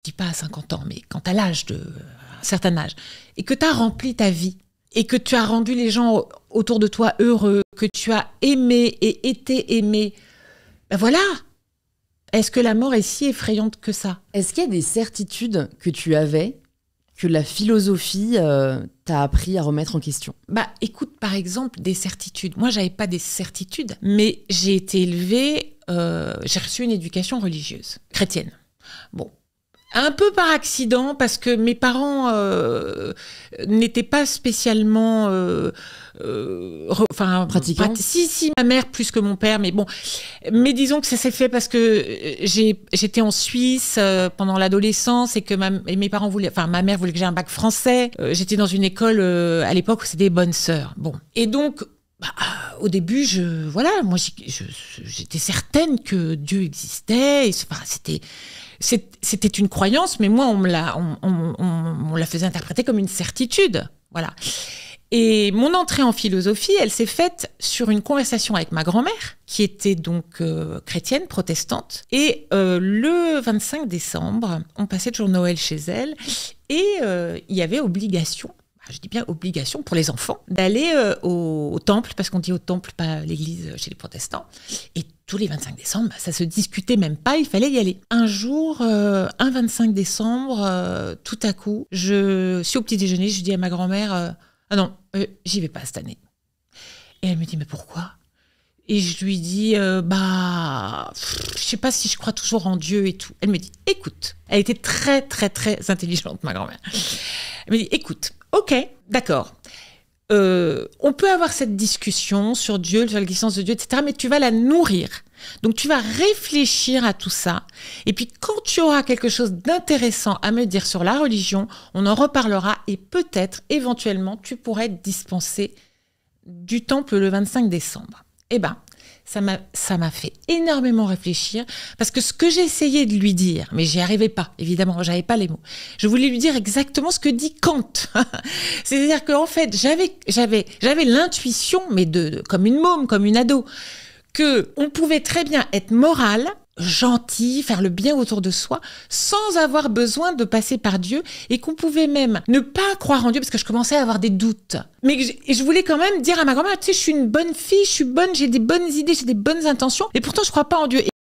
je dis pas à 50 ans, mais quand tu as l'âge un certain âge, et que tu as rempli ta vie, et que tu as rendu les gens autour de toi heureux, que tu as aimé et été aimé, ben voilà. Est-ce que la mort est si effrayante que ça? Est-ce qu'il y a des certitudes que tu avais, que la philosophie t'a appris à remettre en question? Bah, écoute, par exemple, des certitudes. Moi, j'avais pas des certitudes, mais j'ai été élevée, j'ai reçu une éducation religieuse, chrétienne. Bon. Un peu par accident, parce que mes parents n'étaient pas spécialement pratiquants. Si, ma mère plus que mon père, mais bon. Mais disons que ça s'est fait parce que j'étais en Suisse pendant l'adolescence et que mes parents voulaient, enfin ma mère voulait que j'ai un bac français. J'étais dans une école à l'époque où c'était des bonnes sœurs. Bon. Et donc au début, moi j'étais certaine que Dieu existait. C'était une croyance, mais moi, on la faisait interpréter comme une certitude. Voilà. Et mon entrée en philosophie, elle s'est faite sur une conversation avec ma grand-mère, qui était donc chrétienne, protestante. Et le 25 décembre, on passait toujours Noël chez elle, et il y avait obligation, je dis bien obligation pour les enfants, d'aller au temple, parce qu'on dit au temple, pas l'église chez les protestants. Et tous les 25 décembre, ça se discutait même pas, il fallait y aller. Un jour, un 25 décembre, tout à coup, je suis au petit déjeuner, je dis à ma grand-mère, ah non, j'y vais pas cette année. Et elle me dit, mais pourquoi? Et je lui dis, je sais pas si je crois toujours en Dieu et tout. Elle me dit, écoute, elle était très, très, très intelligente, ma grand-mère. Elle me dit, écoute, ok, d'accord. On peut avoir cette discussion sur Dieu, sur l'existence de Dieu, etc., mais tu vas la nourrir. Donc, tu vas réfléchir à tout ça. Et puis, quand tu auras quelque chose d'intéressant à me dire sur la religion, on en reparlera et peut-être, éventuellement, tu pourrais être dispensé du temple le 25 décembre. Eh ben, ça m'a fait énormément réfléchir parce que ce que j'ai essayé de lui dire, mais j'y arrivais pas, évidemment, j'avais pas les mots. Je voulais lui dire exactement ce que dit Kant. C'est-à-dire qu'en fait, j'avais l'intuition, mais comme une môme, comme une ado, que on pouvait très bien être moral, gentil, faire le bien autour de soi, sans avoir besoin de passer par Dieu, et qu'on pouvait même ne pas croire en Dieu, parce que je commençais à avoir des doutes. Mais je voulais quand même dire à ma grand-mère, tu sais, je suis une bonne fille, je suis bonne, j'ai des bonnes idées, j'ai des bonnes intentions, et pourtant je crois pas en Dieu.